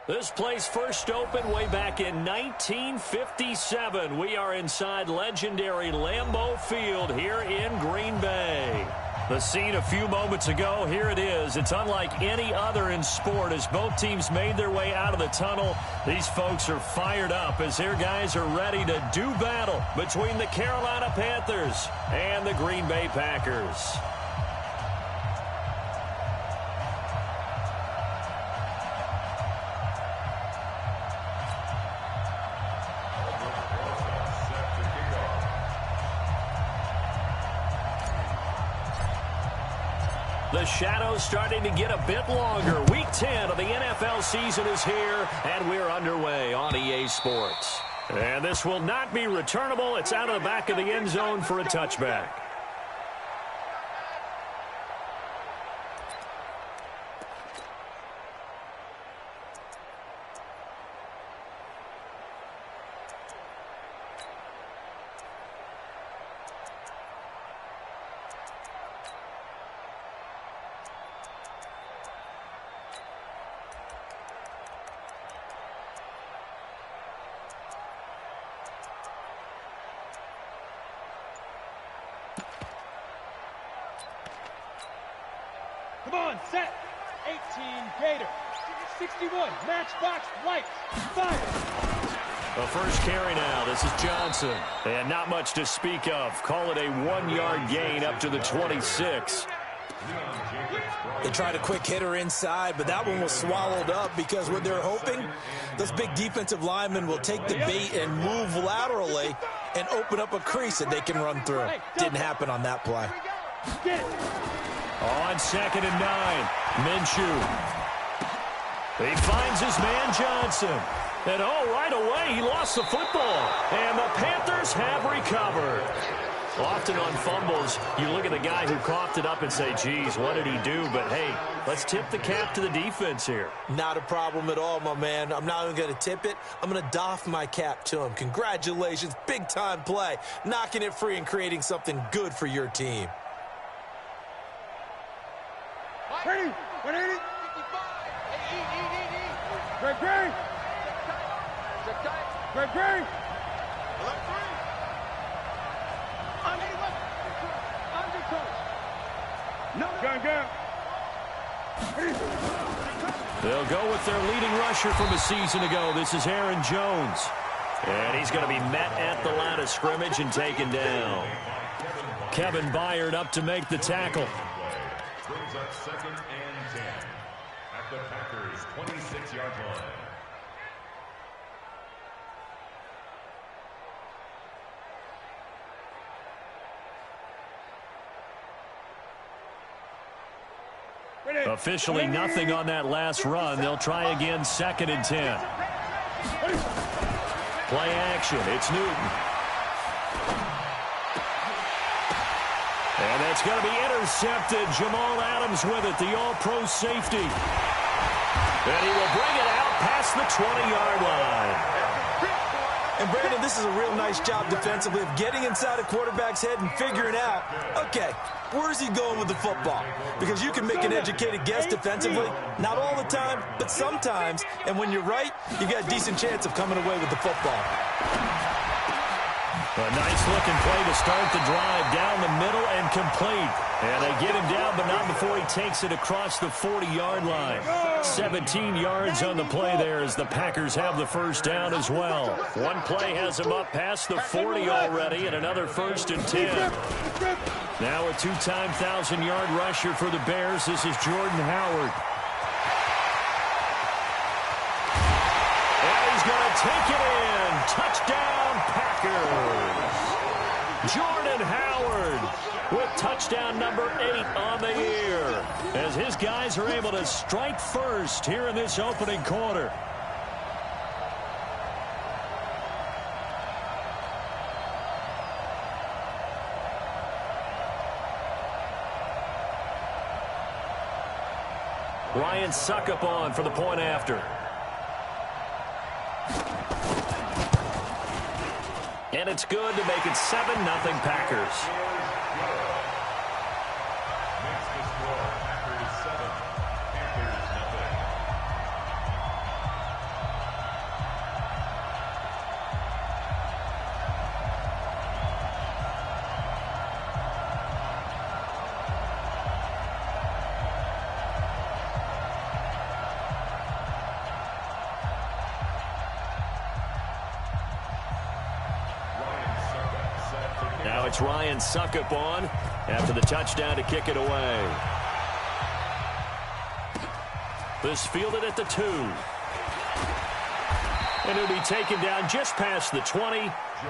This place first opened way back in 1957. We are inside legendary Lambeau Field here in Green Bay. The scene a few moments ago, here it is. It's unlike any other in sport as both teams made their way out of the tunnel. These folks are fired up as their guys are ready to do battle between the Carolina Panthers and the Green Bay Packers. The shadow's starting to get a bit longer. Week 10 of the NFL season is here, and we're underway on EA Sports. And this will not be returnable. It's out of the back of the end zone for a touchback. Come on, set. 18, Gator. 61, matchbox, lights, fire. The first carry now. This is Johnson. And not much to speak of. Call it a 1-yard gain up to the 26. They tried a quick hitter inside, but that one was swallowed up because what they're hoping, those big defensive linemen will take the bait and move laterally and open up a crease that they can run through. Didn't happen on that play. On 2nd and 9, Minshew. He finds his man Johnson. And right away he lost the football. And the Panthers have recovered. Often on fumbles, you look at the guy who coughed it up and say, geez, what did he do? But hey, let's tip the cap to the defense here. Not a problem at all, my man. I'm not even going to tip it. I'm going to doff my cap to him. Congratulations, big-time play. Knocking it free and creating something good for your team. Ready? 180. Greg Gray. Greg Gray. They'll go with their leading rusher from a season ago. This is Aaron Jones. And he's going to be met at the line of scrimmage and taken down. Kevin Byard up to make the tackle. Brings up 2nd and 10 at the Packers' 26-yard line. Officially nothing on that last run. They'll try again 2nd and 10. Play action. It's Newton. And that's going to be intercepted. Jamal Adams with it, the all-pro safety. And he will bring it out past the 20-yard line. And, Brandon, this is a real nice job defensively of getting inside a quarterback's head and figuring out, okay, where's he going with the football? Because you can make an educated guess defensively, not all the time, but sometimes. And when you're right, you've got a decent chance of coming away with the football. A nice-looking play to start the drive down the middle and complete. And they get him down, but not before he takes it across the 40-yard line. 17 yards on the play there as the Packers have the first down as well. One play has him up past the 40 already, and another 1st and 10. Now a two-time 1,000-yard rusher for the Bears. This is Jordan Howard. And he's going to take it in. Touchdown, Packers. Jordan Howard with touchdown number 8 on the year as his guys are able to strike first here in this opening quarter. Ryan Suckup on for the point after. And it's good to make it 7-0 Packers. it's Ryan Suckup on after the touchdown to kick it away. This fielded at the 2. And it'll be taken down just past the 20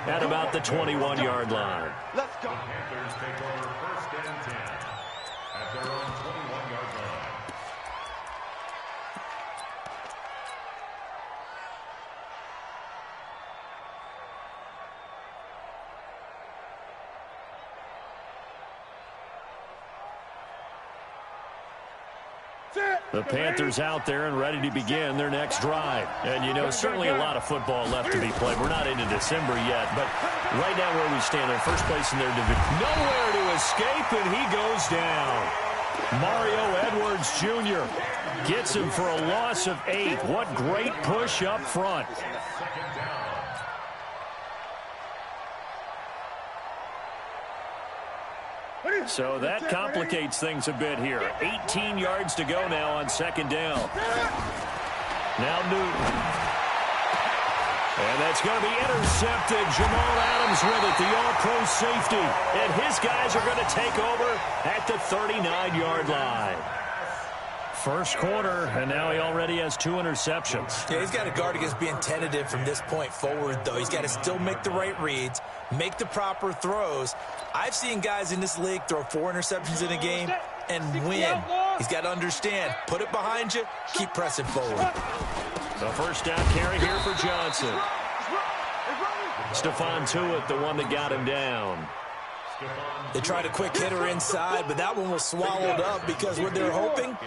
at about the 21-yard line. Let's go. The Panthers take over 1st and 10 at their own 21-yard line. The Panthers out there and ready to begin their next drive. And, you know, certainly a lot of football left to be played. We're not into December yet, but right now where we stand, they're first place in their division. Nowhere to escape, and he goes down. Mario Edwards Jr. gets him for a loss of 8. What great push up front. So that complicates things a bit here. 18 yards to go now on 2nd down. Now Newton. And that's going to be intercepted. Jamal Adams with it, the all-pro safety. And his guys are going to take over at the 39-yard line. First quarter, and now he already has 2 interceptions. Yeah, he's got to guard against being tentative from this point forward, though. He's got to still make the right reads, make the proper throws. I've seen guys in this league throw 4 interceptions in a game and win. He's got to understand, put it behind you, keep pressing forward. The first down carry here for Johnson. Stephon Tuitt, the one that got him down. They tried a quick hitter inside, but that one was swallowed up because what they're hoping,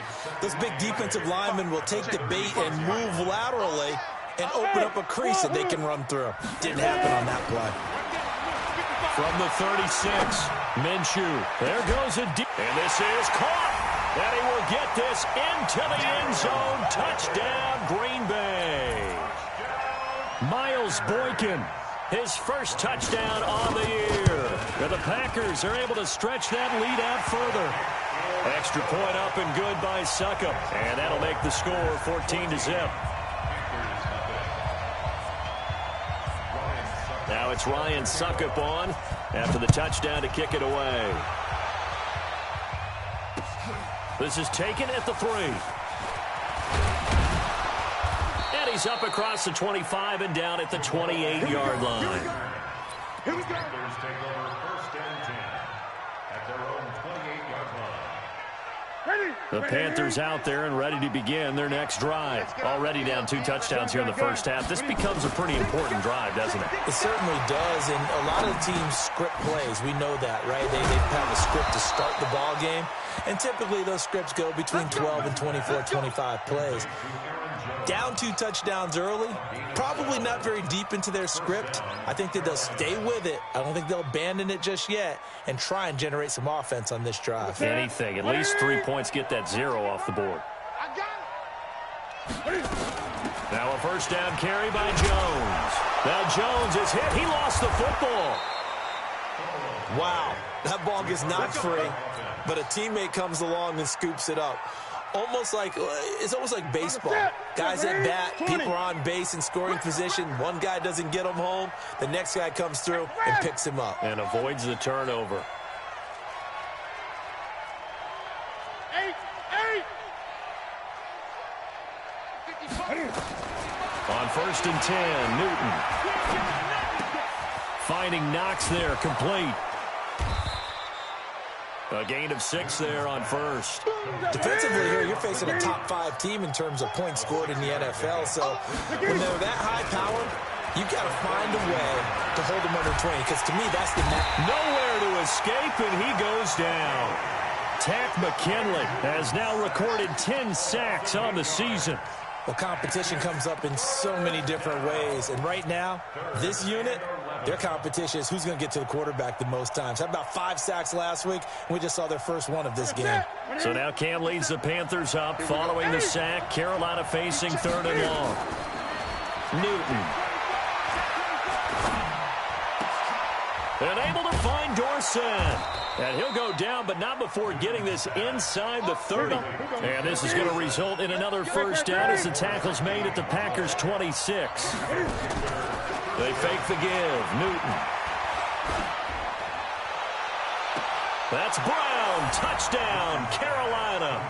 those big defensive linemen will take the bait and move laterally and open up a crease that they can run through. Didn't happen on that play. From the 36, Minshew. There goes a deep. And this is caught. And he will get this into the end zone. Touchdown, Green Bay. Miles Boykin, his first touchdown on the year. And the Packers are able to stretch that lead out further. Extra point up and good by Suckup. And that'll make the score 14-0. Now it's Ryan Suckup on after the touchdown to kick it away. This is taken at the 3. And he's up across the 25 and down at the 28-yard line. Here we go. Panthers take over 1st and 10 at their own 28-yard line. The Panthers out there and ready to begin their next drive. Already down 2 touchdowns here in the first half. This becomes a pretty important drive, doesn't it? It certainly does, and a lot of teams script plays. We know that, right? They have a script to start the ball game, and typically those scripts go between 12 and 24, 25 plays. Down 2 touchdowns early, probably not very deep into their script. I think that they'll stay with it. I don't think they'll abandon it just yet and try and generate some offense on this drive. Anything. At least 3 points, get that 0 off the board. Now a first down carry by Jones. Now Jones is hit. He lost the football. Wow, that ball gets knocked free, but a teammate comes along and scoops it up. It's almost like baseball. Guys at bat, people are on base in scoring position. One guy doesn't get him home. The next guy comes through and picks him up. And avoids the turnover. 8. On 1st and 10, Newton. Finding Knox there, complete. A gain of 6 there on 1st. Defensively here, you're facing a top 5 team in terms of points scored in the NFL. So when they're that high power, you got to find a way to hold them under 20. Because to me, that's the nowhere to escape, and he goes down. Takk McKinley has now recorded 10 sacks on the season. Well, competition comes up in so many different ways. And right now, this unit, their competition is who's going to get to the quarterback the most times. Had about 5 sacks last week, and we just saw their first one of this game. So now Cam leads the Panthers up following the sack. Carolina facing 3rd and long. Newton. And able to find Dorsett. And he'll go down, but not before getting this inside the 30. And this is going to result in another first down as the tackle's made at the Packers' 26. They fake the give. Newton. That's Brown. Touchdown, Carolina.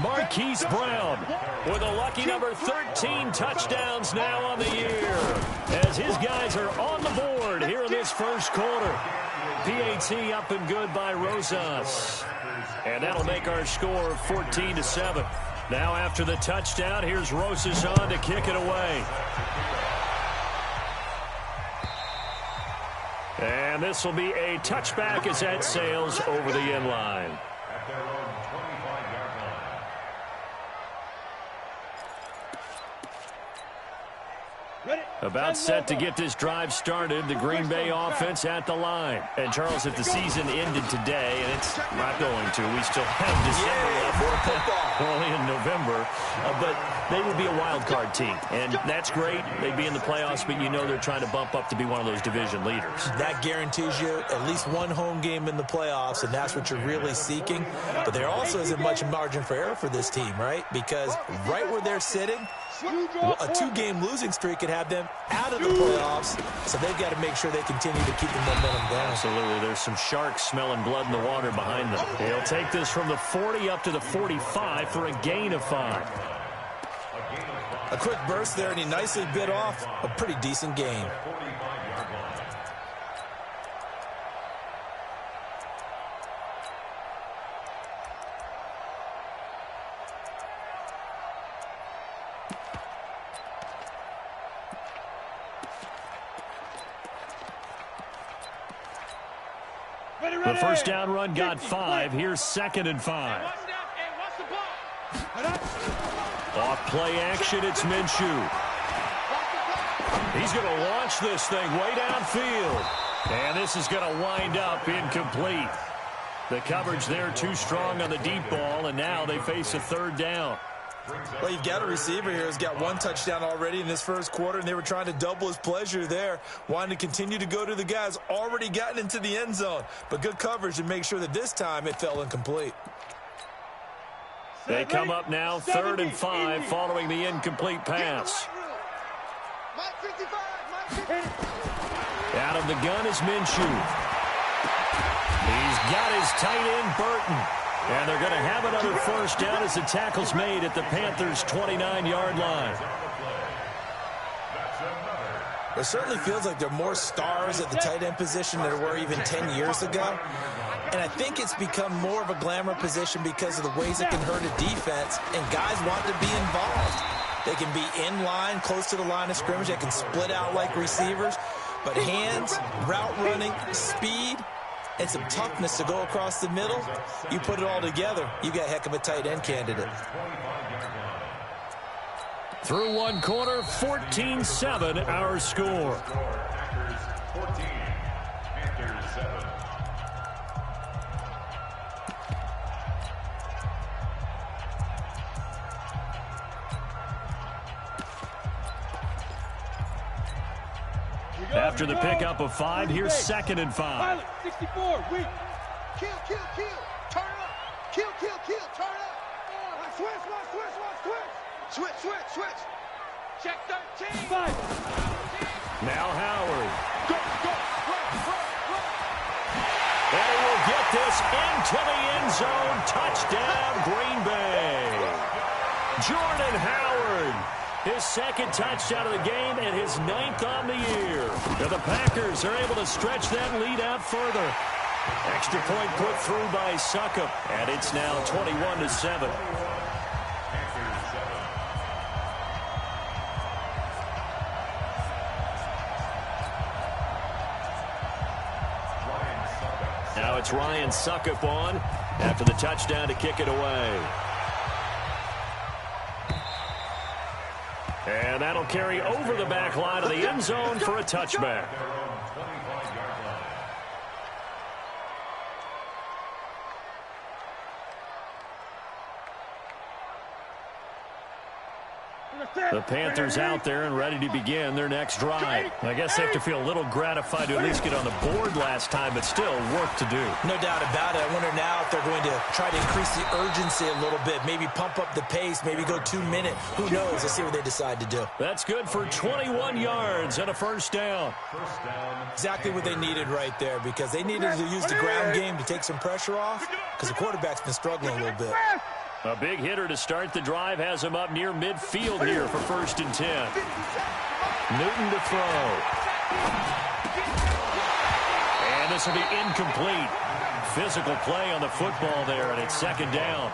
Marquise Brown with a lucky number 13 touchdowns now on the year, as his guys are on the board here in this first quarter. PAT up and good by Rosas. And that'll make our score 14-7. Now after the touchdown, here's Rosas on to kick it away. And this will be a touchback as that sails over the end line. About set to get this drive started, the Green Bay offense at the line. And, Charles, if the season ended today, and it's not going to, we still have December left. More football. We're only in November. But they would be a wild card team. And that's great. They'd be in the playoffs, but you know they're trying to bump up to be one of those division leaders. That guarantees you at least one home game in the playoffs, and that's what you're really seeking. But there also isn't much margin for error for this team, right? Because right where they're sitting, a two-game losing streak could have them out of the playoffs, so they've got to make sure they continue to keep the momentum going. Absolutely. There's some sharks smelling blood in the water behind them. He'll take this from the 40 up to the 45 for a gain of 5. A quick burst there, and he nicely bit off a pretty decent gain. The first down run got 5. Here's 2nd and 5. Off play action, it's Minshew. He's going to launch this thing way downfield. And this is going to wind up incomplete. The coverage there too strong on the deep ball, and now they face a 3rd down. Well, you've got a receiver here who's got 1 touchdown already in this first quarter, and they were trying to double his pleasure there, wanting to continue to go to the guys already gotten into the end zone. But good coverage to make sure that this time it fell incomplete. They come up now 3rd and 5 following the incomplete pass. Out of the gun is Minshew. He's got his tight end, Burton. And they're going to have another first down as the tackle's made at the Panthers' 29-yard line. It certainly feels like there are more stars at the tight end position than there were even 10 years ago. And I think it's become more of a glamour position because of the ways it can hurt a defense, and guys want to be involved. They can be in line, close to the line of scrimmage. They can split out like receivers. But hands, route running, speed, and some toughness to go across the middle, you put it all together, you got a heck of a tight end candidate. Through one quarter, 14-7 our score. Packers 14, Panthers 7. After the pickup of 5, here's 2nd and 5. 64, weak. Kill, turn it up. Kill, turn it up. Switch. Check 13. 5. Now Howard. Go. And he will get this into the end zone. Touchdown, Green Bay. Jordan Howard. His 2nd touchdown of the game and his 9th on the year. And the Packers are able to stretch that lead out further. Extra point put through by Succop, and it's now 21-7. Now it's Ryan Succop on after the touchdown to kick it away. And that'll carry over the back line of the end zone for a touchback. The Panthers out there and ready to begin their next drive. I guess they have to feel a little gratified to at least get on the board last time, but still work to do. No doubt about it. I wonder now if they're going to try to increase the urgency a little bit, maybe pump up the pace, maybe go 2 minute. Who knows? Let's see what they decide to do. That's good for 21 yards and a first down. Exactly what they needed right there, because they needed to use the ground game to take some pressure off, because the quarterback's been struggling a little bit. A big hitter to start the drive has him up near midfield here for 1st and 10. Newton to throw. And this will be incomplete. Physical play on the football there, and it's 2nd down.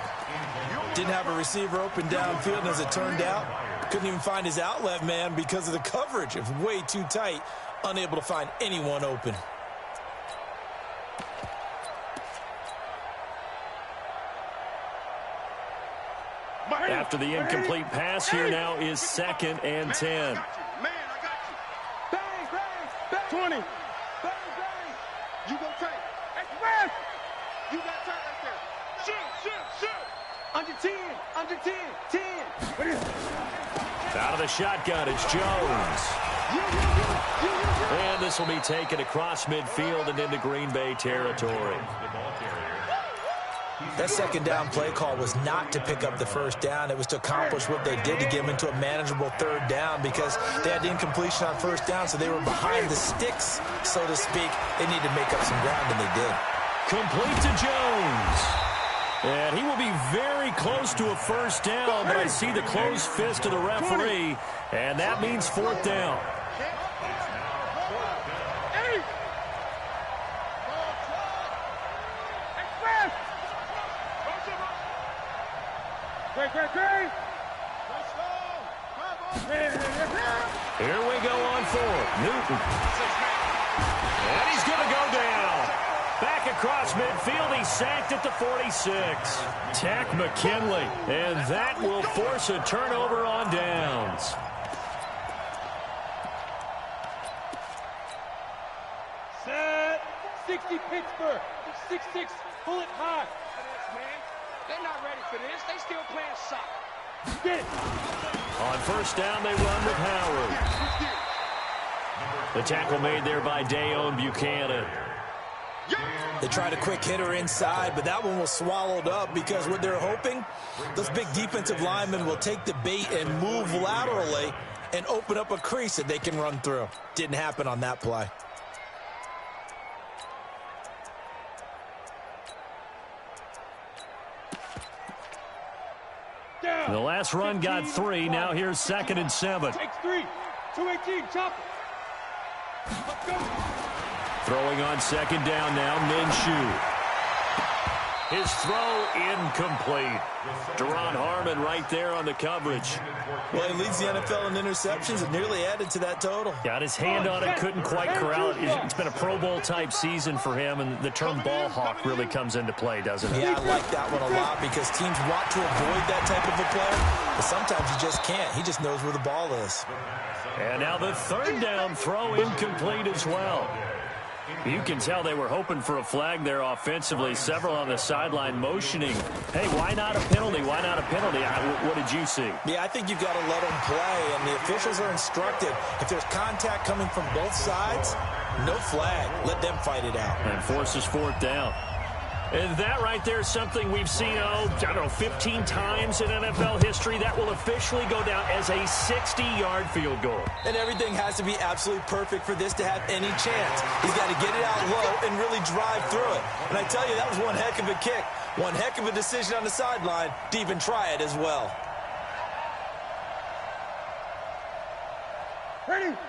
Didn't have a receiver open downfield, and as it turned out, couldn't even find his outlet man because of the coverage. It was way too tight, unable to find anyone open. After the incomplete pass, here now is 2nd and 10. Man, I got you. Bang, bang, bang. 20. Bang, bang. You go take. Express. You got time right there. Shoot. Under 10. Under 10. 10. Out of the shotgun, it's Jones. And this will be taken across midfield and into Green Bay territory. That 2nd down play call was not to pick up the 1st down. It was to accomplish what they did to get them into a manageable 3rd down, because they had the incompletion on 1st down, so they were behind the sticks, so to speak. They needed to make up some ground, and they did. Complete to Jones. And he will be very close to a 1st down, but I see the closed fist of the referee, and that means 4th down. Here we go on 4th. Newton. And he's going to go down. Back across midfield. He's sacked at the 46. Tack McKinley. And that will force a turnover on downs. Set. 60 Pittsburgh. 6-6. Pull it high. They're not ready for this. They still playing soccer. On 1st down, they run with Howard. The tackle made there by Dayon Buchanan. They tried a quick hitter inside, but that one was swallowed up, because what they're hoping, those big defensive linemen will take the bait and move laterally and open up a crease that they can run through. Didn't happen on that play. The last run got 3. Now here's 2nd and 7. Takes 3. 218. Chop it. Let's go. Throwing on 2nd down now, Minshew. His throw incomplete. Deron Harmon right there on the coverage. Well, he leads the NFL in interceptions and nearly added to that total. Got his hand on it, couldn't quite corral it. It's been a Pro Bowl type season for him, and the term ball hawk really comes into play, doesn't it? Yeah, I like that one a lot, because teams want to avoid that type of a player, but sometimes you just can't. He just knows where the ball is. And now the 3rd down throw incomplete as well. You can tell they were hoping for a flag there offensively. Several on the sideline motioning. Hey, why not a penalty? Why not a penalty? What did you see? Yeah, I think you've got to let them play, and the officials are instructed. If there's contact coming from both sides, no flag. Let them fight it out. And forces 4th down. And that right there is something we've seen, I don't know, 15 times in NFL history. That will officially go down as a 60-yard field goal. And everything has to be absolutely perfect for this to have any chance. He's got to get it out low and really drive through it. And I tell you, that was one heck of a kick. One heck of a decision on the sideline to even try it as well.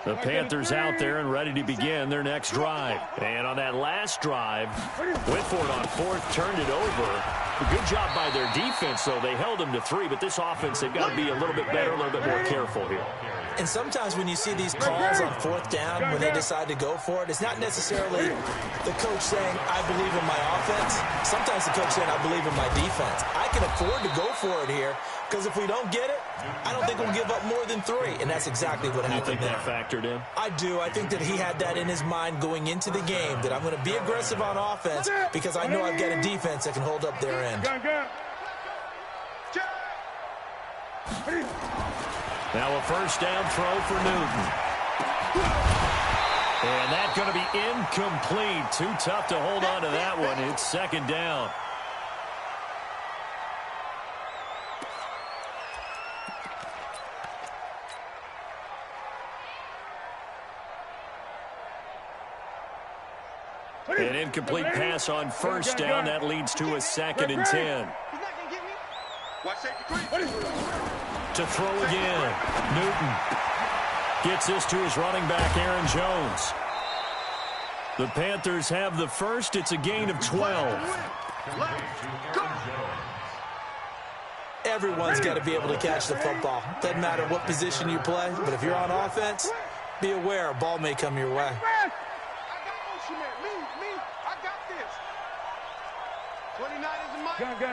The Panthers out there and ready to begin their next drive. And on that last drive, went for it on 4th, turned it over. Good job by their defense, though. They held them to 3, but this offense, they've got to be a little bit better, a little bit more careful here. And sometimes when you see these calls on 4th down, when they decide to go for it, it's not necessarily the coach saying, I believe in my offense. Sometimes the coach saying, I believe in my defense. I can afford to go for it here, because if we don't get it, I don't think we'll give up more than 3. And that's exactly what happened. You think that factored in? I do. I think that he had that in his mind going into the game, that I'm going to be aggressive on offense because I know I've got a defense that can hold up their end. Now a first down throw for Newton. And that's going to be incomplete. Too tough to hold on to that one. It's second down. An incomplete pass on first down. That leads to a second and 10. To throw again. Newton gets this to his running back, Aaron Jones. The Panthers have the first. It's a gain of 12. Everyone's got to be able to catch the football. Doesn't matter what position you play, but if you're on offense, be aware a ball may come your way.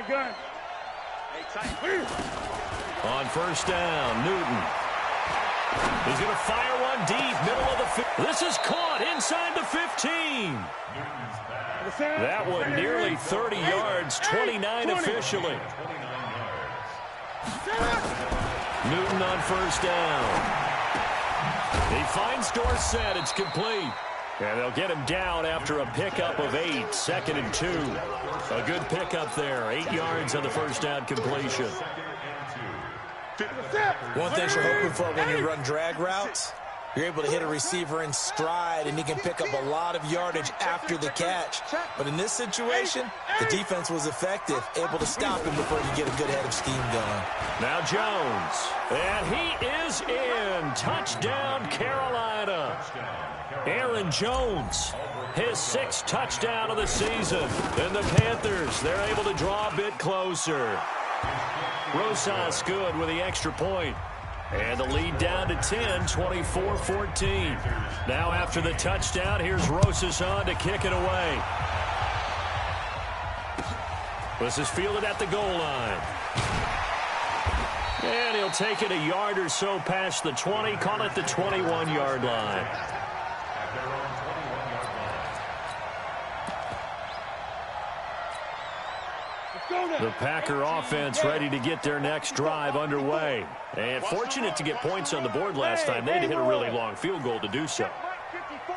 Gun. On first down, Newton. He's going to fire one deep, middle of the field. This is caught inside the 15. That one nearly 30 yards, 29 officially. Newton on first down. He finds Dorsett. It's complete. And they'll get him down after a pickup of 8, second and 2. A good pickup there, 8 yards on the first down completion. One thing you're hoping for when you run drag routes, you're able to hit a receiver in stride, and he can pick up a lot of yardage after the catch. But in this situation, the defense was effective, able to stop him before he get a good head of steam going. Now Jones, and he is in. Touchdown, Carolina. Aaron Jones, his 6th touchdown of the season. And the Panthers, they're able to draw a bit closer. Rosas good with the extra point. And the lead down to 10, 24-14. Now after the touchdown, here's Rosas on to kick it away. This is fielded at the goal line. And he'll take it a yard or so past the 20, call it the 21-yard line. The Packer offense ready to get their next drive underway. And fortunate to get points on the board last time. They had to hit a really long field goal to do so.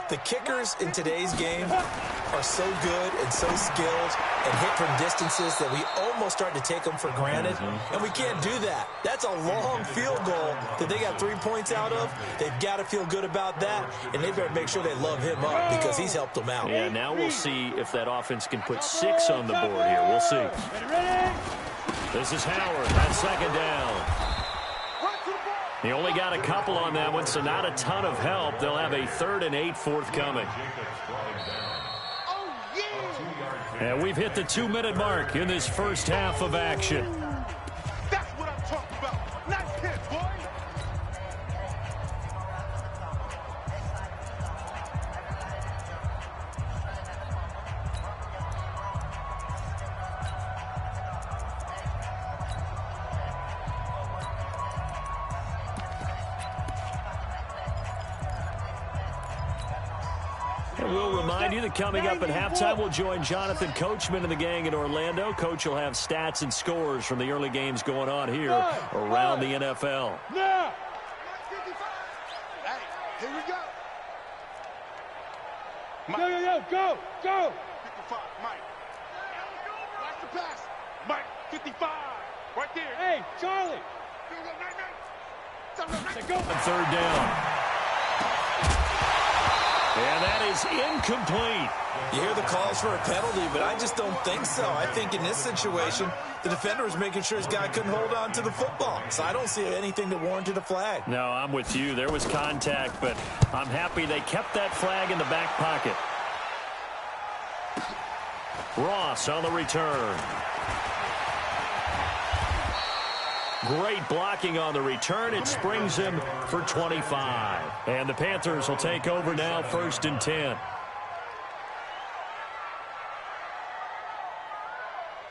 The kickers in today's game are so good and so skilled and hit from distances that we almost start to take them for granted. And we can't do that. That's a long field goal that they got 3 points out of. They've got to feel good about that, and they better make sure they love him up because he's helped them out. Yeah, now we'll see if that offense can put 6 on the board here. We'll see. This is Howard. That's second down. He only got a couple on that one, so not a ton of help. They'll have a 3rd and 8 forthcoming. And we've hit the 2-minute mark in this first half of action. That's what I'm talking about. Nice hit, boy. And we'll remind you that coming up at halftime, we'll join Jonathan Coachman and the gang in Orlando. Coach will have stats and scores from the early games going on here around the NFL. Now. Hey, here we go. Go. 55, Mike. Watch the pass. Mike, 55. Right there. Hey, Charlie. Go. Third down. And that is incomplete. You hear the calls for a penalty, but I just don't think so. I think in this situation, the defender was making sure his guy couldn't hold on to the football. So I don't see anything that warranted a flag. No, I'm with you. There was contact, but I'm happy they kept that flag in the back pocket. Ross on the return. Great blocking on the return. It springs him for 25. And the Panthers will take over now, 1st and 10.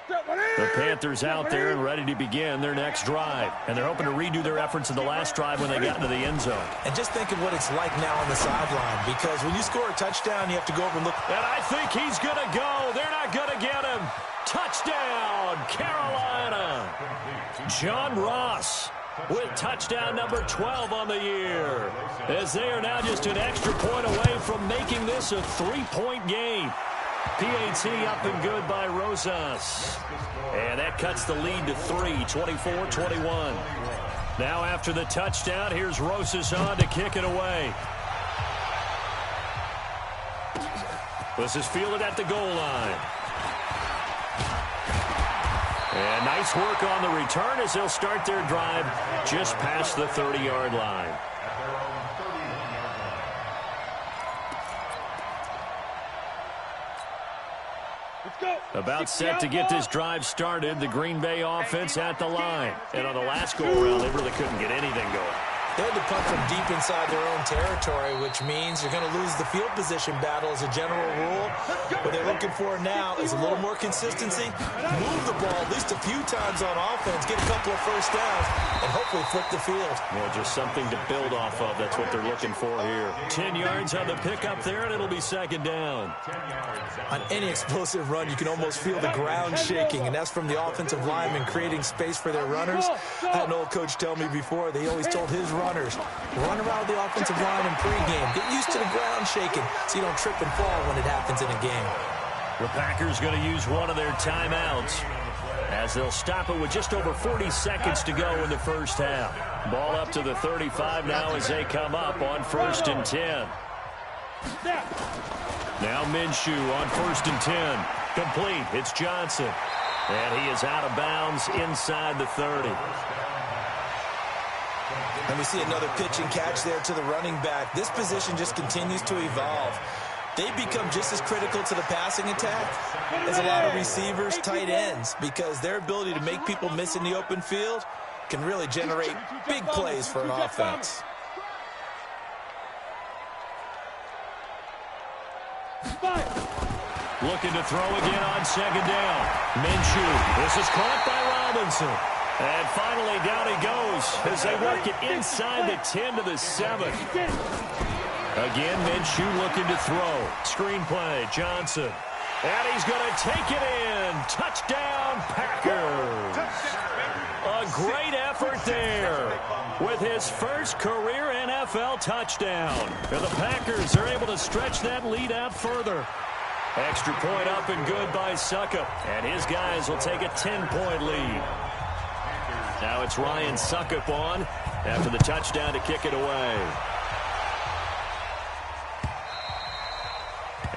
The Panthers out there and ready to begin their next drive. And they're hoping to redo their efforts in the last drive when they got into the end zone. And just think of what it's like now on the sideline, because when you score a touchdown, you have to go over and look. And I think he's going to go. They're not going to get him. Touchdown, Carolina. John Ross with touchdown number 12 on the year, as they are now just an extra point away from making this a 3-point game. PAT up and good by Rosas. And that cuts the lead to 3, 24-21. Now after the touchdown, here's Rosas on to kick it away. This is fielded at the goal line. And nice work on the return as they'll start their drive just past the 30-yard line. About set to get this drive started, the Green Bay offense at the line. And on the last go-around, they really couldn't get anything going. They had to punt from deep inside their own territory, which means you're going to lose the field position battle as a general rule. What they're looking for now is a little more consistency, move the ball at least a few times on offense, get a couple of first downs, and hopefully flip the field. Well, just something to build off of. That's what they're looking for here. 10 yards on the pickup there, and it'll be second down. On any explosive run, you can almost feel the ground shaking, and that's from the offensive linemen creating space for their runners. I had an old coach tell me before, they always told his runners, run around the offensive line in pregame. Get used to the ground shaking so you don't trip and fall when it happens in a game. The Packers going to use one of their timeouts as they'll stop it with just over 40 seconds to go in the first half. Ball up to the 35 now as they come up on 1st and 10. Now Minshew on 1st and 10. Complete. It's Johnson. And he is out of bounds inside the 30. And we see another pitch and catch there to the running back. This position just continues to evolve. They become just as critical to the passing attack as a lot of receivers, tight ends, because their ability to make people miss in the open field can really generate big plays for an offense. Looking to throw again on second down. Minshew. This is caught by Robinson. And finally, down he goes as they work it inside the 10 to the 7. Again, Minshew looking to throw. Screen play, Johnson. And he's going to take it in. Touchdown, Packers. A great effort there with his first career NFL touchdown. And the Packers are able to stretch that lead out further. Extra point up and good by Succop. And his guys will take a 10-point lead. Now it's Ryan Succop on after the touchdown to kick it away.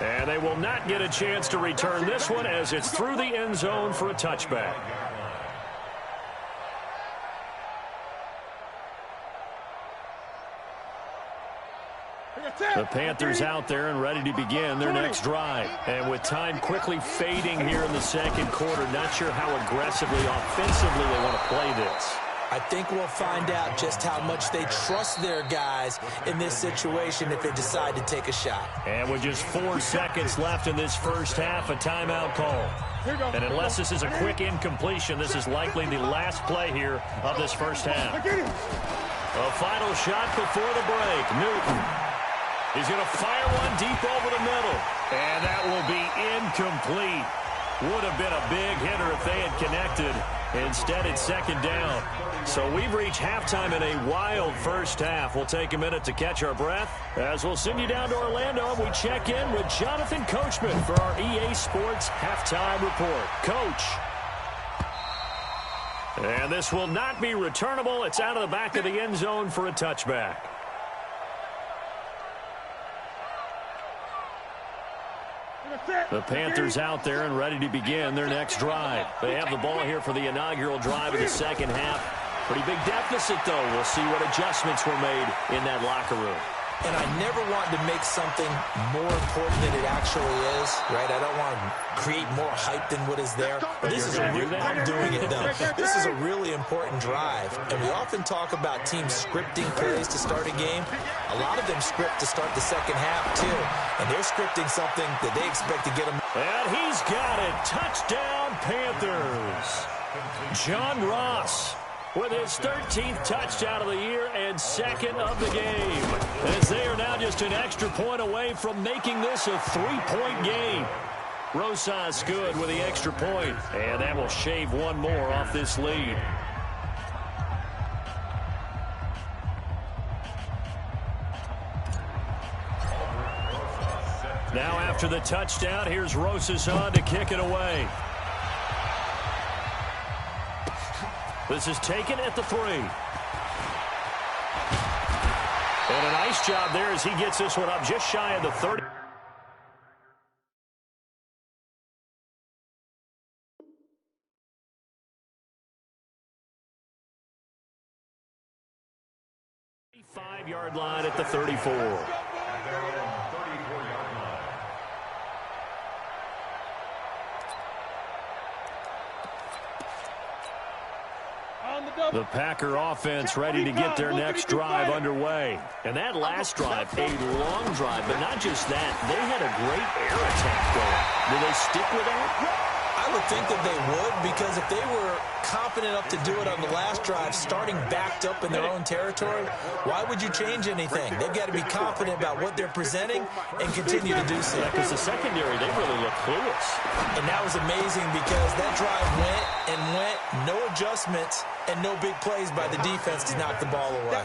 And they will not get a chance to return this one as it's through the end zone for a touchback. The Panthers out there and ready to begin their next drive. And with time quickly fading here in the second quarter, not sure how aggressively, offensively they want to play this. I think we'll find out just how much they trust their guys in this situation if they decide to take a shot. And with just 4 seconds left in this first half, a timeout call. And unless this is a quick incompletion, this is likely the last play here of this first half. A final shot before the break. Newton. He's going to fire one deep over the middle. And that will be incomplete. Would have been a big hitter if they had connected. Instead, it's second down. So we've reached halftime in a wild first half. We'll take a minute to catch our breath as we'll send you down to Orlando and we check in with Jonathan Coachman for our EA Sports Halftime Report. Coach. And this will not be returnable. It's out of the back of the end zone for a touchback. The Panthers out there and ready to begin their next drive. They have the ball here for the inaugural drive of the second half. Pretty big deficit, though. We'll see what adjustments were made in that locker room. And I never want to make something more important than it actually is, right? I don't want to create more hype than what is there. But this is I'm doing it, though. This is a really important drive. And we often talk about teams scripting plays to start a game. A lot of them script to start the second half, too. And they're scripting something that they expect to get them. And he's got it. Touchdown, Panthers. John Ross with his 13th touchdown of the year and second of the game, as they are now just an extra point away from making this a 3-point game. Rosas good with the extra point, and that will shave one more off this lead. After the touchdown, here's Rosas on to kick it away. This is taken at the 3. And a nice job there as he gets this one up just shy of the 30. Five-yard line at the 34. The Packer offense ready to get their next drive underway. And that last drive, a long drive, but not just that. They had a great air attack going. Do they stick with that? I would think that they would, because if they were confident enough to do it on the last drive, starting backed up in their own territory, why would you change anything? They've got to be confident about what they're presenting and continue to do so. Yeah, because the secondary, they really look clueless. And that was amazing because that drive went, no adjustments, and no big plays by the defense to knock the ball away.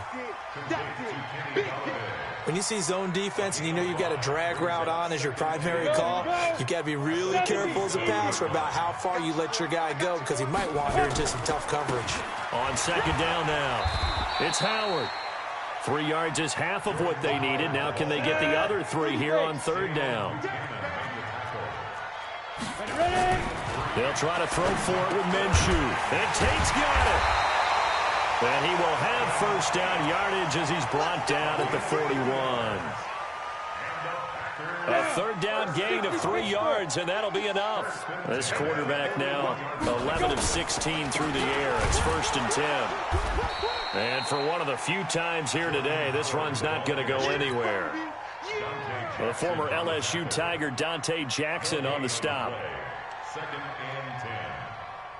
When you see zone defense and you know you've got a drag route on as your primary call, you've got to be really careful as a passer about how far you let your guy go, because he might wander into some tough coverage. On second down now, it's Howard. 3 yards is half of what they needed. Now can they get the other 3 here on third down? They'll try to throw for it with Minshew. And Tate's got it. And he will have first down yardage as he's brought down at the 41. A third down gain of 3 yards, and that'll be enough. This quarterback now 11 of 16 through the air. It's 1st and 10. And for one of the few times here today, this run's not going to go anywhere. The former LSU Tiger Dante Jackson on the stop. 2nd and 10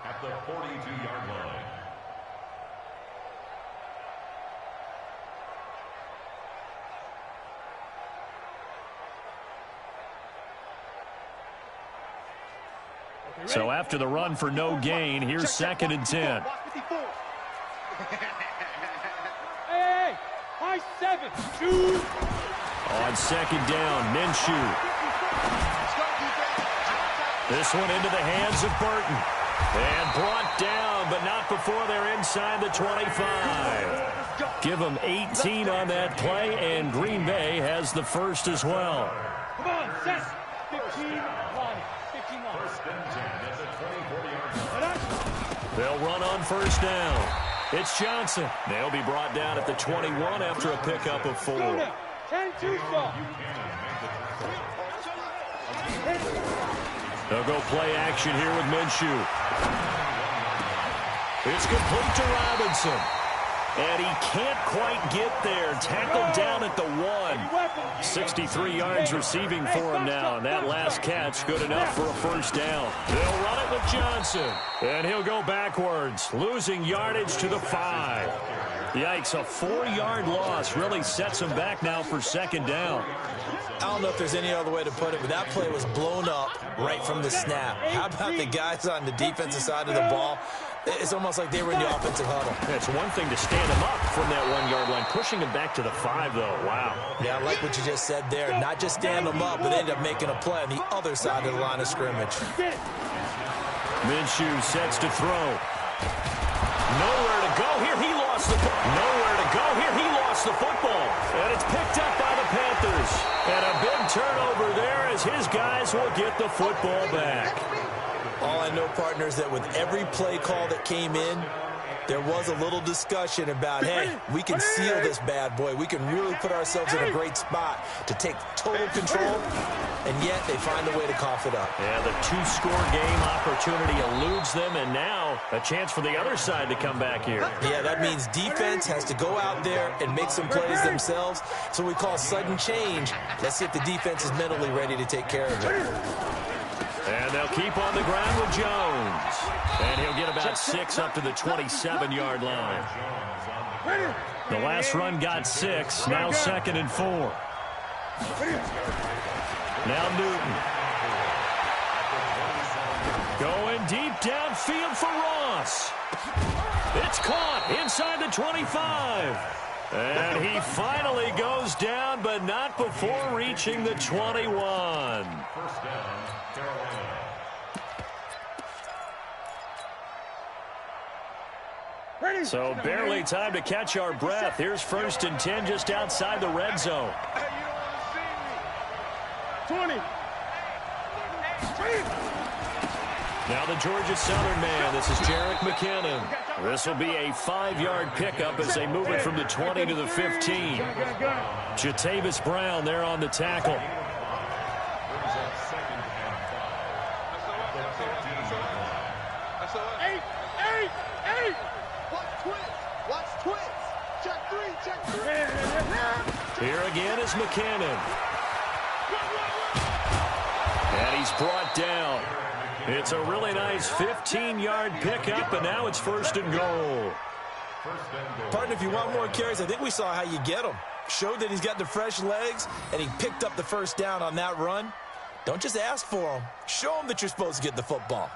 at the 42-yard line. So after the run for no gain, here's 2nd and 10. Hey, high 7, 2. On second down, Minshew. This one into the hands of Burton. And brought down, but not before they're inside the 25. Give them 18 on that play, and Green Bay has the first as well. Come on, set. 15 line. 15 line. They'll run on first down. It's Johnson. They'll be brought down at the 21 after a pickup of 4. 10-2 shot. They'll go play action here with Minshew. It's complete to Robinson. And he can't quite get there. Tackled down at the 1. 63 yards receiving for him now. And that last catch good enough for a first down. They'll run it with Johnson. And he'll go backwards, losing yardage to the 5. Yikes, a 4-yard loss really sets him back now for second down. I don't know if there's any other way to put it, but that play was blown up right from the snap. How about the guys on the defensive side of the ball? It's almost like they were in the offensive huddle. It's one thing to stand him up from that 1-yard line. Pushing him back to the 5, though. Wow. Yeah, I like what you just said there. Not just stand them up, but they end up making a play on the other side of the line of scrimmage. Minshew sets to throw. Nowhere to go here. He lost the ball. Nowhere to go here. He lost the football. And it's picked up by the Panthers. And a big turnover there as his guys will get the football back. All I know, partner, is that with every play call that came in, there was a little discussion about, hey, we can seal this bad boy. We can really put ourselves in a great spot to take total control, and yet they find a way to cough it up. Yeah, the 2-score game opportunity eludes them, and now a chance for the other side to come back here. Yeah, that means defense has to go out there and make some plays themselves. That's what we call sudden change. Let's see if the defense is mentally ready to take care of it. And they'll keep on the ground with Jones. And he'll get about 6 up to the 27-yard line. The last run got 6. Now 2nd and 4. Now Newton. Going deep downfield for Ross. It's caught inside the 25. And he finally goes down, but not before reaching the 21. First down, Carolina. So barely time to catch our breath. Here's 1st and 10 just outside the red zone. Hey, you don't want to see me. 20. Now the Georgia Southern man. This is Jerick McKinnon. This will be a 5-yard pickup as they move it from the 20 to the 15. Jatavis Brown there on the tackle. Here again is McKinnon. And he's brought down. It's a really nice 15-yard pickup, and now it's 1st and goal. Partner, if you want more carries, I think we saw how you get them. Showed that he's got the fresh legs, and he picked up the first down on that run. Don't just ask for them. Show them that you're supposed to get the football.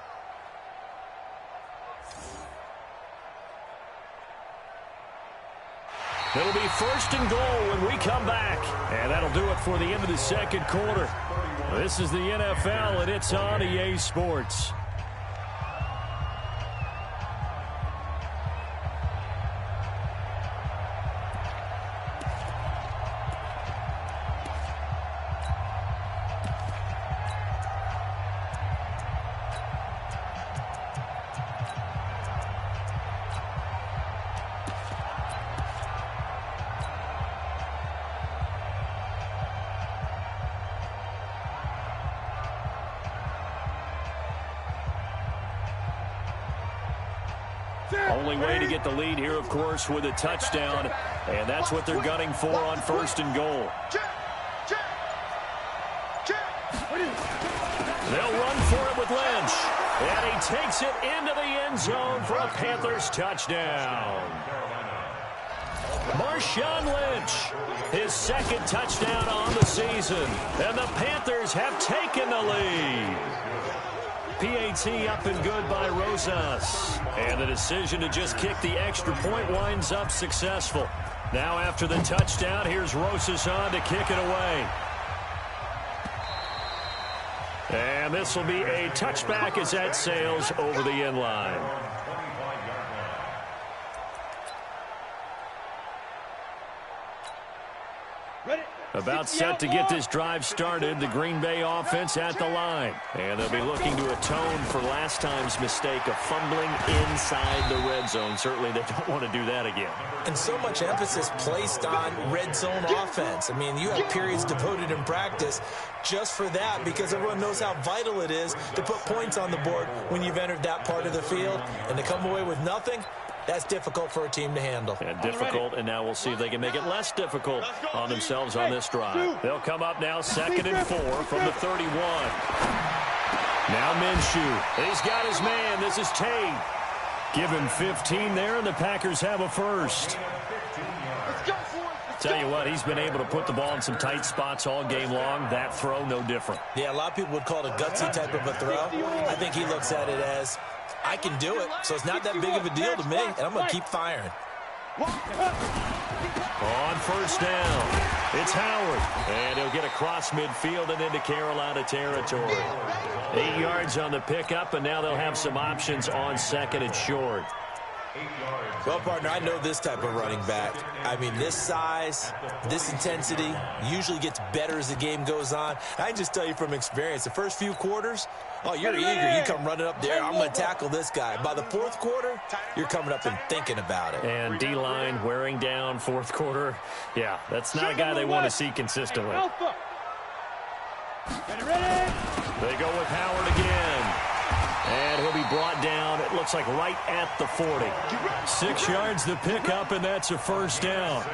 It'll be 1st and goal when we come back. And that'll do it for the end of the second quarter. This is the NFL, and it's on EA Sports. Only way to get the lead here, of course, with a touchdown. And that's what they're gunning for on 1st and goal. They'll run for it with Lynch. And he takes it into the end zone for a Panthers touchdown. Marshawn Lynch, his 2nd touchdown on the season. And the Panthers have taken the lead. PAT up and good by Rosas. And the decision to just kick the extra point winds up successful. Now after the touchdown, here's Rosas on to kick it away. And this will be a touchback as that sails over the end line. About set to get this drive started, the Green Bay offense at the line. And they'll be looking to atone for last time's mistake of fumbling inside the red zone. Certainly they don't want to do that again. And so much emphasis placed on red zone offense. I mean, you have periods devoted in practice just for that because everyone knows how vital it is to put points on the board when you've entered that part of the field. And to come away with nothing, that's difficult for a team to handle. And difficult, and now we'll see if they can make it less difficult on themselves on this drive. They'll come up now 2nd and 4 from the 31. Now Minshew. He's got his man. This is Tate. Give him 15 there, and the Packers have a first. Tell you what, he's been able to put the ball in some tight spots all game long. That throw, no different. Yeah, a lot of people would call it a gutsy type of a throw. I think he looks at it as, I can do it, so it's not that big of a deal to me, and I'm going to keep firing. On 1st down, it's Howard, and he'll get across midfield and into Carolina territory. 8 yards on the pickup, and now they'll have some options on 2nd and short. Well, partner, I know this type of running back. I mean, this size, this intensity usually gets better as the game goes on. I can just tell you from experience, the first few quarters, oh, you're eager. You come running up there, I'm going to tackle this guy. By the 4th quarter, you're coming up and thinking about it. And D-line wearing down 4th quarter. Yeah, that's not a guy they want to see consistently. They go with Howard again. And he'll be brought down, it looks like right at the 40. 6 yards the pickup, and that's a 1st down.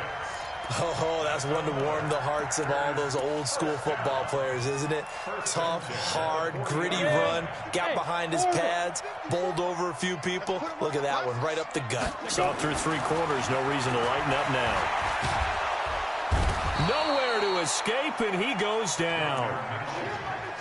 Oh, that's one to warm the hearts of all those old school football players, isn't it? Tough, hard, gritty run, got behind his pads, bowled over a few people. Look at that one, right up the gut. So through 3 quarters, no reason to lighten up now. Nowhere to escape, and he goes down.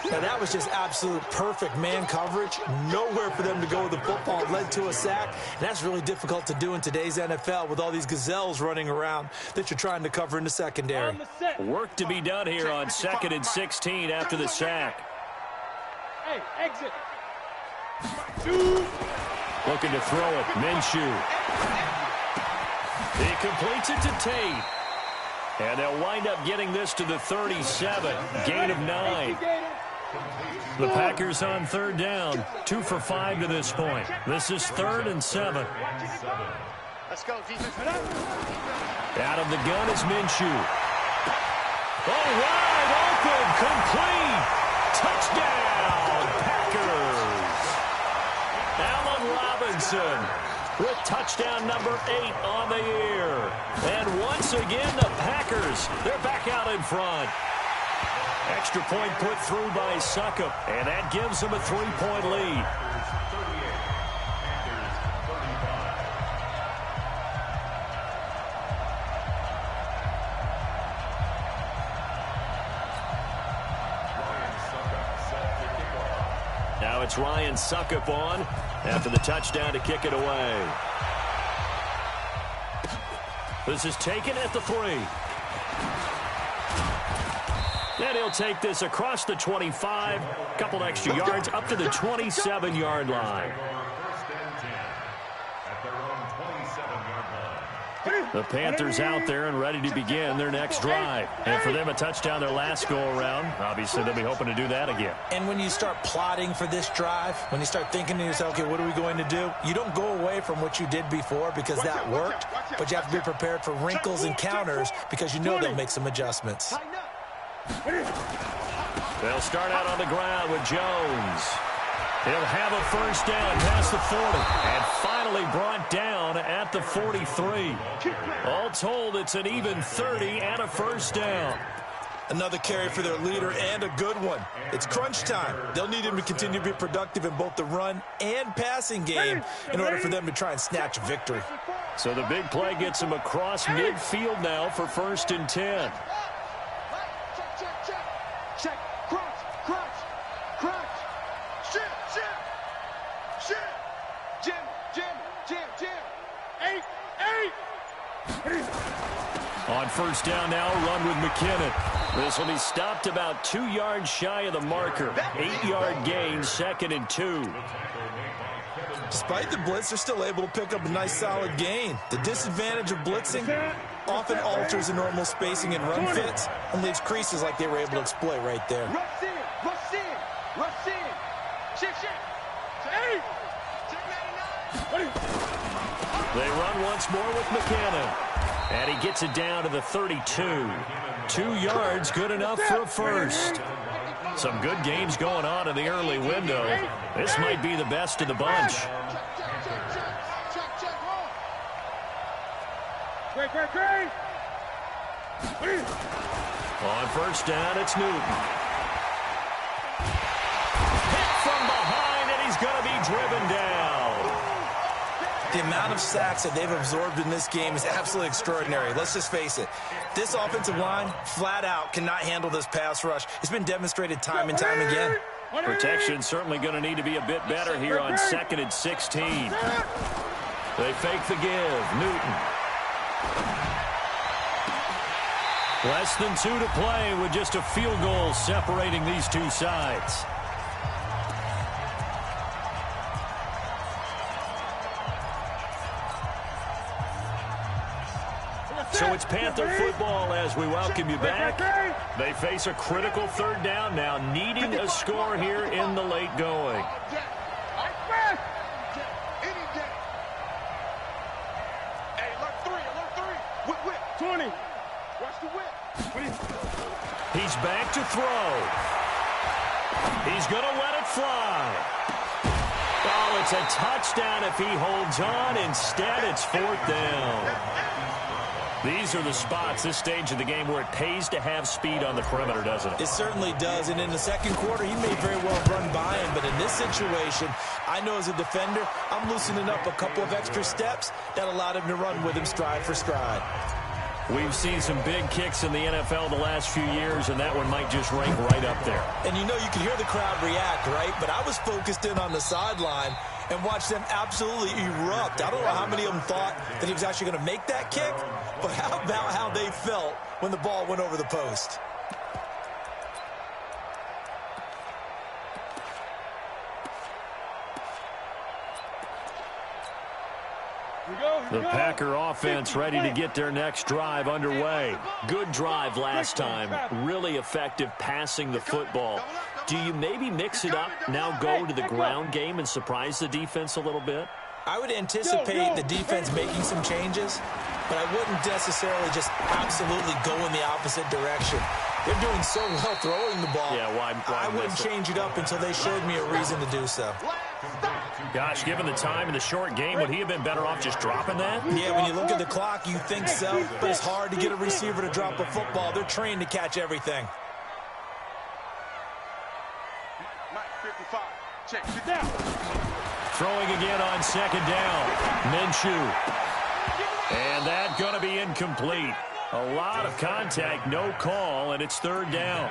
Now, that was just absolute perfect man coverage. Nowhere for them to go with the football. It led to a sack, and that's really difficult to do in today's NFL with all these gazelles running around that you're trying to cover in the secondary. Work to be done here on 2nd and 16 after the sack. Hey, exit. Looking to throw it. Minshew. He completes it to Tate. And they'll wind up getting this to the 37. Gain of 9. The Packers on 3rd down. 2 for 5 to this point. This is 3rd and 7. Let's go, defense. Out of the gun is Minshew. Oh, wide open. Complete. Touchdown, Packers. Allen Robinson with touchdown number 8 on the year. And once again, the Packers, they're back out in front. Extra point put through by Succop, and that gives them a 3-point lead. Now it's Ryan Succop on after the touchdown to kick it away. This is taken at the 3. And he'll take this across the 25. Couple extra yards up to the 27-yard line. The Panthers out there and ready to begin their next drive. And for them, a touchdown their last go-around. Obviously, they'll be hoping to do that again. And when you start plotting for this drive, when you start thinking to yourself, okay, what are we going to do? You don't go away from what you did before because that worked, but you have to be prepared for wrinkles and counters because you know they'll make some adjustments. They'll start out on the ground with Jones. He'll have a first down past the 40 and finally brought down at the 43. All told, it's an even 30 and a first down. Another carry for their leader and a good one. It's crunch time. They'll need him to continue to be productive in both the run and passing game in order for them to try and snatch a victory. So the big play gets him across midfield now for 1st and 10. Check, crunch, crunch, crunch. Shit. Jim. 8. On 1st down now, run with McKinnon. This will be stopped about 2 yards shy of the marker. 8-yard gain, 2nd and 2. Despite the blitz, they're still able to pick up a nice solid gain. The disadvantage of blitzing often alters the normal spacing and run fits and leaves creases like they were able to exploit right there. Rush in. Shit. 8. They run once more with McKinnon. And he gets it down to the 32. 2 yards, good enough for a first. Some good games going on in the early window. This might be the best of the bunch. Great. On 1st down, it's Newton. Hit from behind, and he's going to be driven down. The amount of sacks that they've absorbed in this game is absolutely extraordinary. Let's just face it. This offensive line, flat out, cannot handle this pass rush. It's been demonstrated time and time again. Protection certainly going to need to be a bit better here on 2nd and 16. They fake the give. Newton. Less than 2 to play with just a field goal separating these two sides. So it's Panther football as we welcome you back. They face a critical 3rd down now, needing a score here in the late going. Hey, alert 3. Whip. 20. Watch the whip. He's back to throw. He's going to let it fly. Oh, it's a touchdown if he holds on. Instead, it's 4th down. These are the spots, this stage of the game, where it pays to have speed on the perimeter, doesn't it? It certainly does, and in the second quarter, he may very well run by him, but in this situation, I know as a defender, I'm loosening up a couple of extra steps that allowed him to run with him stride for stride. We've seen some big kicks in the NFL the last few years, and that one might just rank right up there. And you know, you can hear the crowd react, right? But I was focused in on the sideline and watched them absolutely erupt. I don't know how many of them thought that he was actually going to make that kick, but how about how they felt when the ball went over the post? The Packer offense ready to get their next drive underway. Good drive last time. Really effective passing the football. Do you maybe mix it up, now go to the ground game and surprise the defense a little bit? I would anticipate the defense making some changes, but I wouldn't necessarily just absolutely go in the opposite direction. They're doing so well throwing the ball. Yeah, why I wouldn't change it up until they showed me a reason to do so. Gosh, given the time in the short game, would he have been better off just dropping that? Yeah, when you look at the clock, you think so, but it's hard to get a receiver to drop a football. They're trained to catch everything. Mike 55. Check. Sit down. Throwing again on second down. Minshew. And that's going to be incomplete. A lot of contact, no call, and it's third down.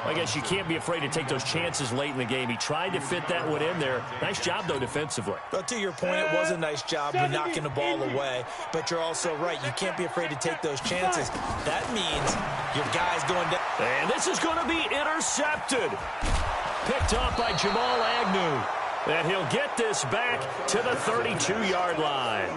I guess you can't be afraid to take those chances late in the game. He tried to fit that one in there. Nice job, though, defensively. Well, to your point, it was a nice job of knocking the ball away, but you're also right. You can't be afraid to take those chances. That means your guy's going down. And this is going to be intercepted. Picked off by Jamal Agnew. And he'll get this back to the 32-yard line.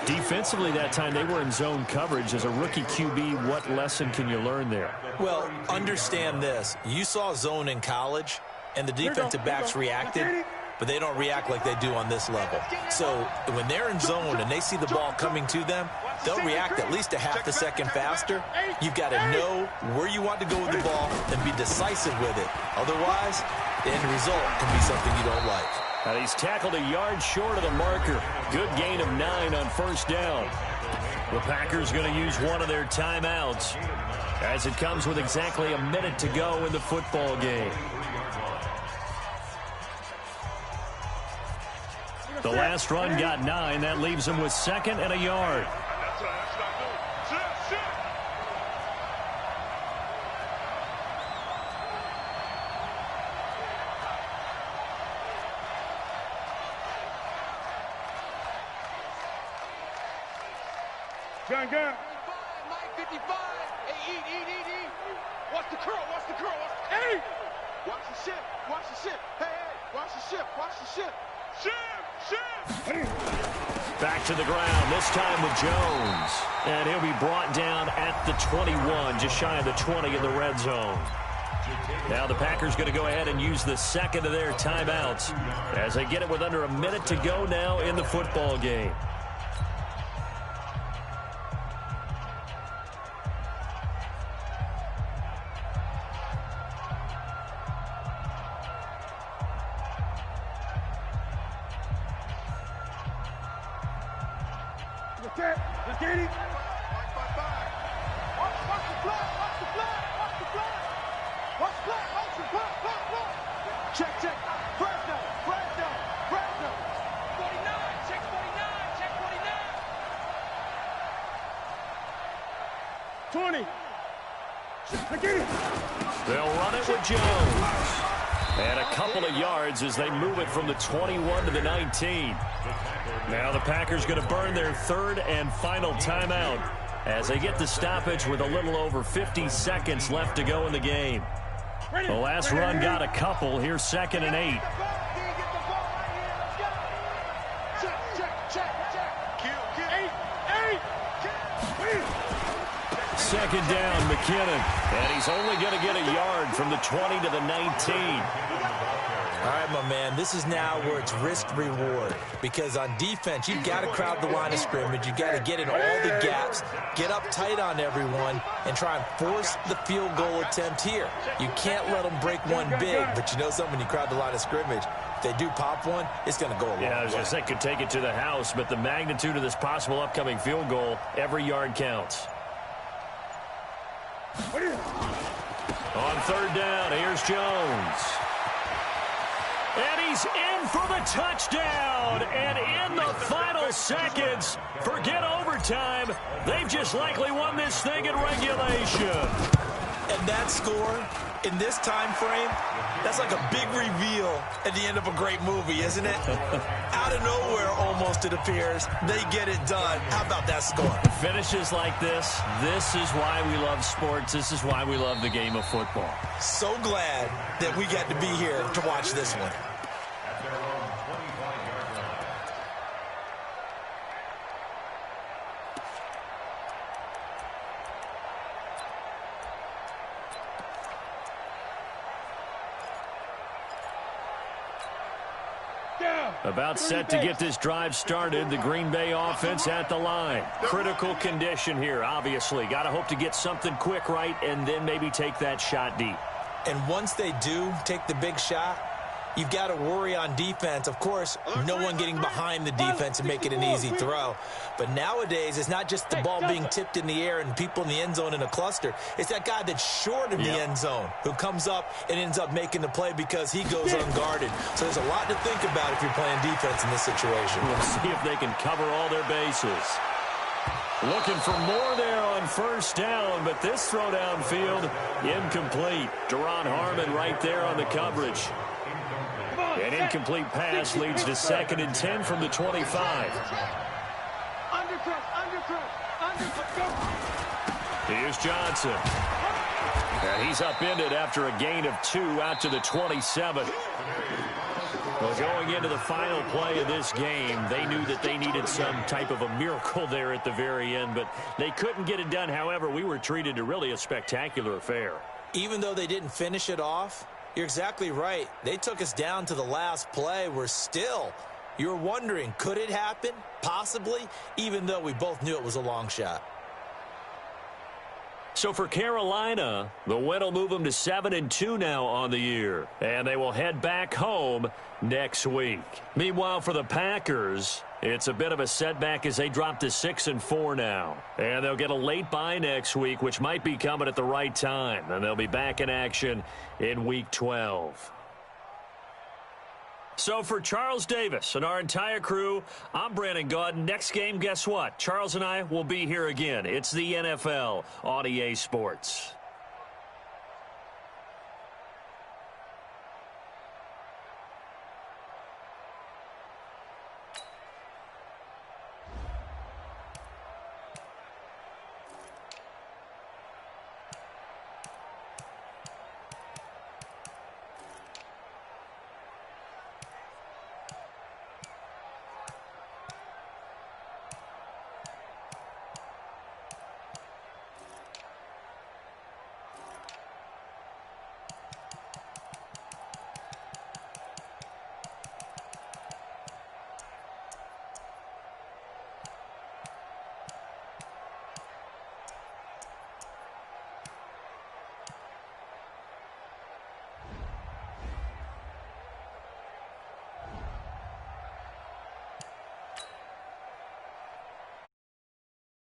Defensively that time, they were in zone coverage. As a rookie QB, what lesson can you learn there? Well, understand this. You saw zone in college, and the defensive backs reacted, but they don't react like they do on this level. So when they're in zone and they see the ball coming to them, they'll react at least a half a second faster. You've got to know where you want to go with the ball and be decisive with it. Otherwise, the end result can be something you don't like. And he's tackled a yard short of the marker. Good gain of 9 on first down. The Packers going to use one of their timeouts as it comes with exactly a minute to go in the football game. The last run got 9. That leaves him with second and a yard. Gun. Mike 55. Hey, eat. Watch the curl. Hey! Watch the ship. Hey, watch the ship. Ship. Back to the ground, this time with Jones. And he'll be brought down at the 21, just shy of the 20 in the red zone. Now the Packers going to go ahead and use the second of their timeouts as they get it with under a minute to go now in the football game. Let's get it. Watch the flag. Check. First down. 49. Check 49. 20. Let's get it. They'll run it with Jones. And a couple of yards as they move it from the 21 to the 19. Now the Packers going to burn their third and final timeout as they get the stoppage with a little over 50 seconds left to go in the game. The last run got a couple. Here's second and 8. Second down, McKinnon. And he's only going to get a yard from the 20 to the 19. All right, my man, this is now where it's risk-reward. Because on defense, you've got to crowd the line of scrimmage. You've got to get in all the gaps, get up tight on everyone, and try and force the field goal attempt here. You can't let them break one big, but you know something, when you crowd the line of scrimmage, if they do pop one, it's going to go a long way. Yeah, I was going to say, could take it to the house, but the magnitude of this possible upcoming field goal, every yard counts. On third down, here's Jones. And he's in for the touchdown. And in the final the seconds. Forget overtime. They've just likely won this thing in regulation. And that score, in this time frame, that's like a big reveal at the end of a great movie, isn't it? Out of nowhere, almost, it appears, they get it done. How about that score? Finishes like this is why we love sports. This is why we love the game of football. So glad that we got to be here to watch this one. At their own 25-yard line. About set to get this drive started. The Green Bay offense at the line. Critical condition here, obviously. Got to hope to get something quick right and then maybe take that shot deep. And once they do take the big shot, you've got to worry on defense. Of course, no one getting behind the defense and making an easy throw. But nowadays, it's not just the ball being tipped in the air and people in the end zone in a cluster. It's that guy that's short of the end zone who comes up and ends up making the play because he goes unguarded. So there's a lot to think about if you're playing defense in this situation. We'll see if they can cover all their bases. Looking for more there on first down, but this throw downfield, incomplete. Deron Harmon right there on the coverage. An incomplete pass leads to 2nd and 10 from the 25. Here's Johnson. And he's upended after a gain of 2 out to the 27. Well, going into the final play of this game, they knew that they needed some type of a miracle there at the very end, but they couldn't get it done. However, we were treated to really a spectacular affair. Even though they didn't finish it off, you're exactly right. They took us down to the last play. You're wondering, could it happen? Possibly, even though we both knew it was a long shot. So for Carolina, the win will move them to 7-2 now on the year. And they will head back home next week. Meanwhile, for the Packers, it's a bit of a setback as they drop to 6-4 now. And they'll get a late bye next week, which might be coming at the right time. And they'll be back in action in Week 12. So for Charles Davis and our entire crew, I'm Brandon Gaudin. Next game, guess what? Charles and I will be here again. It's the NFL on EA Sports.